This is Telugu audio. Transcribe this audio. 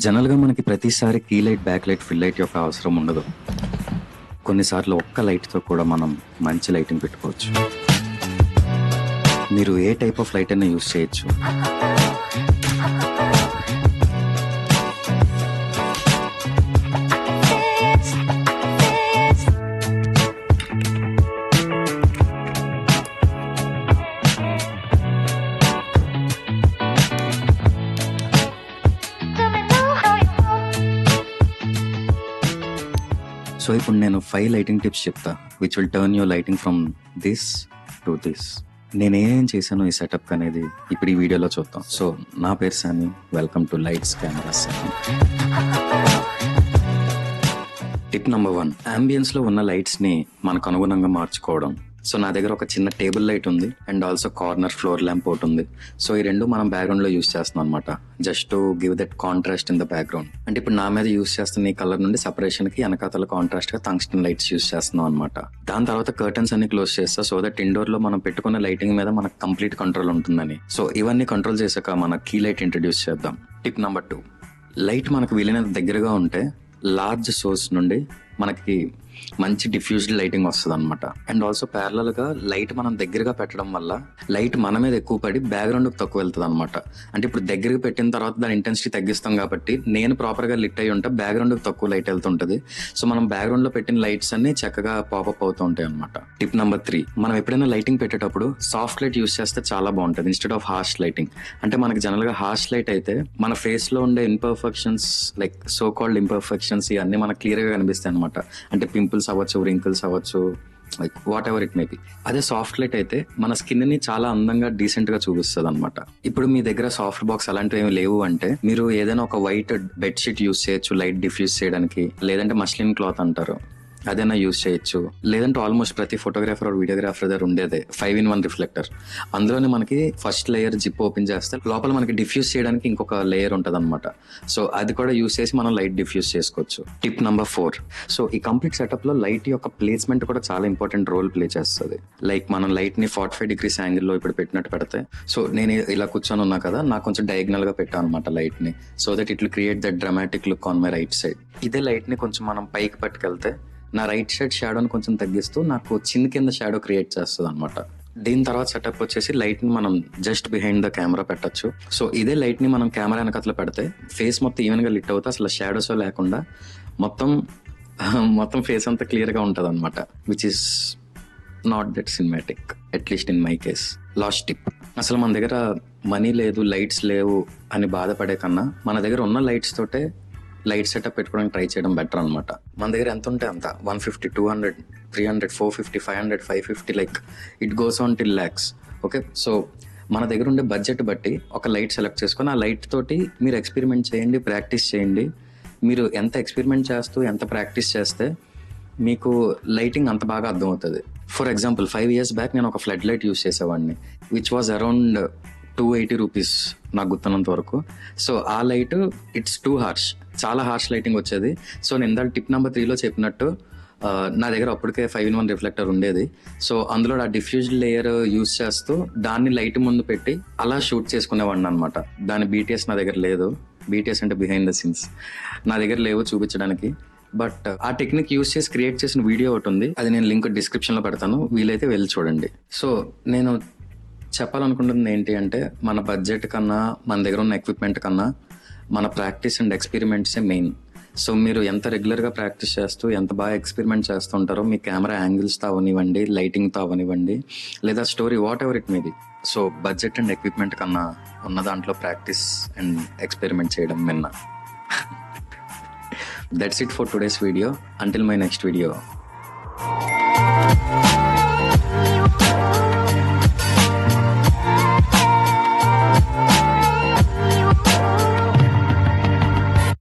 జనరల్గా మనకి ప్రతిసారి key light, back light, fill light యొక్క అవసరం ఉండదు. కొన్నిసార్లు ఒక్క లైట్తో కూడా మనం మంచి లైటింగ్ పెట్టుకోవచ్చు. మీరు ఏ టైప్ ఆఫ్ లైట్ అయినా యూజ్ చేయొచ్చు. సో ఇప్పుడు నేను 5 లైటింగ్ టిప్స్ చెప్తా, which will turn your lighting from this to this. నేనేం చేశాను ఈ సెటప్ అనేది ఇప్పుడు ఈ వీడియోలో చూద్దాం. సో నా పేరు సామి, welcome to lights cameras. Tip number 1, అంబియన్స్లో ఉన్న లైట్స్ని మనకు అనుగుణంగా మార్చుకోవడం. సో నా దగ్గర ఒక చిన్న టేబుల్ లైట్ ఉంది and also corner floor lamp ఒకటి ఉంది. సో ఈ రెండు మనం బ్యాక్గ్రౌండ్లో యూస్ చేస్తున్నాం అనమాట, just to give that contrast in the background. అంటే ఇప్పుడు నా మీద యూస్ చేస్తున్న ఈ కలర్ నుండి సెపరేషన్కి వెనకాతల కాంట్రాస్ట్గా టంగ్స్టన్ లైట్స్ యూస్ చేస్తున్నాం అనమాట. దాని తర్వాత కర్టన్స్ అన్ని క్లోజ్ చేస్తా, సో దట్ ఇండోర్లో మనం పెట్టుకున్న లైటింగ్ మీద మనకు కంప్లీట్ కంట్రోల్ ఉంటుందని. సో ఇవన్నీ కంట్రోల్ చేశాక మన కీ లైట్ ఇంట్రడ్యూస్ చేద్దాం. టిప్ నెంబర్ 2, లైట్ మనకు వీలైనంత దగ్గరగా ఉంటే లార్జ్ సోర్స్ నుండి మనకి మంచి డిఫ్యూజ్డ్ లైటింగ్ వస్తుంది అనమాట. అండ్ ఆల్సో ప్యారలల్ గా లైట్ మనం దగ్గరగా పెట్టడం వల్ల లైట్ మన మీద ఎక్కువ పడి బ్యాక్గ్రౌండ్ తక్కువ వెళ్తుంది అనమాట. అంటే ఇప్పుడు దగ్గరికి పెట్టిన తర్వాత దాని ఇంటెన్సిటీ తగ్గిస్తాం కాబట్టి నేను ప్రాపర్ గా లిట్ అయి ఉంటే బ్యాక్గ్రౌండ్ తక్కువ లైట్ వెళ్తుంటది. సో మనం బ్యాక్గ్రౌండ్ లో పెట్టిన లైట్స్ అన్ని చక్కగా పాపప్ అవుతూ ఉంటాయి అనమాట. టిప్ నెంబర్ 3, మనం ఎప్పుడైనా లైటింగ్ పెట్టేటప్పుడు సాఫ్ట్ లైట్ యూస్ చేస్తే చాలా బాగుంటుంది ఇన్స్టెడ్ ఆఫ్ హార్ష్ లైటింగ్. అంటే మనకి జనరల్ గా హార్ష్ లైట్ అయితే మన ఫేస్ లో ఉండే imperfections, like so called imperfections, ఇవన్నీ మనకు క్లియర్ గా కనిపిస్తాయి అనమాట. అంటే పింపుల్స్ అవ్వచ్చు, రింకిల్స్ అవ్వచ్చు, like what ever it may be. అదే సాఫ్ట్ లైట్ అయితే మన స్కిన్ ని చాలా అందంగా డీసెంట్ గా చూపిస్తుంది అనమాట. ఇప్పుడు మీ దగ్గర సాఫ్ట్ బాక్స్ అలాంటివి ఏమి లేవు అంటే మీరు ఏదైనా ఒక వైట్ బెడ్షీట్ యూస్ చేయొచ్చు లైట్ డిఫ్యూజ్ చేయడానికి, లేదంటే మస్లిన్ క్లాత్ అంటారు అదైనా యూజ్ చేయొచ్చు. లేదంటే ఆల్మోస్ట్ ప్రతి ఫోటోగ్రాఫర్ వీడియోగ్రాఫర్ దగ్గర ఉండేదే 5-in-1 రిఫ్లెక్టర్. అందులోనే మనకి ఫస్ట్ లేయర్ జిప్ ఓపెన్ చేస్తే లోపల మనకి డిఫ్యూజ్ చేయడానికి ఇంకొక లేయర్ ఉంటుంది అనమాట. సో అది కూడా యూజ్ చేసి మనం లైట్ డిఫ్యూజ్ చేసుకోవచ్చు. టిప్ నెంబర్ 4, సో ఈ కంప్లీట్ సెటప్ లో లైట్ యొక్క ప్లేస్మెంట్ కూడా చాలా ఇంపార్టెంట్ రోల్ ప్లే చేస్తుంది. లైక్ మనం లైట్ ని 45 degrees యాంగిల్లో ఇప్పుడు పెట్టినట్టు పెడితే, సో నేను ఇలా కూర్చొని ఉన్నా కదా, నాకు కొంచెం డయాగ్నల్ గా పెట్టాను అనమాట లైట్ ని, so that it will create that dramatic look on my right side. ఇదే లైట్ ని కొంచెం మనం పైకి పట్టుకెళ్తే నా రైట్ సైడ్ షాడోని కొంచెం తగ్గిస్తూ నాకు చిన్న కింద షాడో క్రియేట్ చేస్తుంది అనమాట. దీని తర్వాత సెటప్ వచ్చేసి లైట్ ని మనం జస్ట్ బిహైండ్ ద కెమెరా పెట్టచ్చు. సో ఇదే లైట్ ని మనం కెమెరా వెనకట్లో పెడితే ఫేస్ మొత్తం ఈవెన్ గా లిట్ అవుతా, అసలు షాడోస్ లేకుండా మొత్తం ఫేస్ అంతా క్లియర్ గా ఉంటది అనమాట, which is not that cinematic, at least in my case. Last tip, అసలు మన దగ్గర మనీ లేదు, లైట్స్ లేవు అని బాధపడే కన్నా మన దగ్గర ఉన్న లైట్స్ తోటే లైట్ సెటప్ పెట్టుకోవడానికి ట్రై చేయడం బెటర్ అనమాట. మన దగ్గర ఎంత ఉంటే అంత, 150, 200, 300, 450, 500, 550, like it goes on till lakhs. Okay, so మన దగ్గర ఉండే బడ్జెట్ బట్టి ఒక లైట్ సెలెక్ట్ చేసుకొని ఆ లైట్ తోటి మీరు ఎక్స్పెరిమెంట్ చేయండి, ప్రాక్టీస్ చేయండి. మీరు ఎంత ఎక్స్పెరిమెంట్ చేస్తూ ఎంత ప్రాక్టీస్ చేస్తే మీకు లైటింగ్ అంత బాగా అర్థమవుతుంది. ఫర్ ఎగ్జాంపుల్ 5 years బ్యాక్ నేను ఒక ఫ్లడ్ లైట్ యూస్ చేసేవాడిని, విచ్ వాజ్ అరౌండ్ 280 rupees నాకు గుర్తున్నంత వరకు. సో ఆ లైట్ ఇట్స్ టూ హార్ష్, చాలా హార్ష్ లైటింగ్ వచ్చేది. సో నేను ఇందాక టిప్ నెంబర్ 3లో చెప్పినట్టు నా దగ్గర అప్పటికే 5-in-1 రిఫ్లెక్టర్ ఉండేది. సో అందులో ఆ డిఫ్యూజ్డ్ లేయర్ యూస్ చేస్తూ దాన్ని లైట్ ముందు పెట్టి అలా షూట్ చేసుకునేవాడిని అనమాట. దాని బీటీఎస్ నా దగ్గర లేదు, బీటీఎస్ అంటే బిహైండ్ ద సీన్స్ నా దగ్గర లేవు చూపించడానికి. బట్ ఆ టెక్నిక్ యూస్ చేసి క్రియేట్ చేసిన వీడియో ఒకటి ఉంది, అది నేను లింక్ డిస్క్రిప్షన్లో పెడతాను, వీలైతే వెళ్ళి చూడండి. సో నేను చెప్పాలనుకుంటుంది ఏంటి అంటే, మన బడ్జెట్ కన్నా మన దగ్గర ఉన్న ఎక్విప్మెంట్ కన్నా మన ప్రాక్టీస్ అండ్ ఎక్స్పెరిమెంట్సే మెయిన్. సో మీరు ఎంత రెగ్యులర్గా ప్రాక్టీస్ చేస్తూ ఎంత బాగా ఎక్స్పెరిమెంట్ చేస్తుంటారో మీ కెమెరా యాంగిల్స్తో అవనివ్వండి, లైటింగ్తో అవనివ్వండి, లేదా story what ever it may be. So budget and equipment కన్నా ఉన్న దాంట్లో ప్రాక్టీస్ అండ్ ఎక్స్పెరిమెంట్ చేయడం మిన్న. That's it for today's video. Until my next video.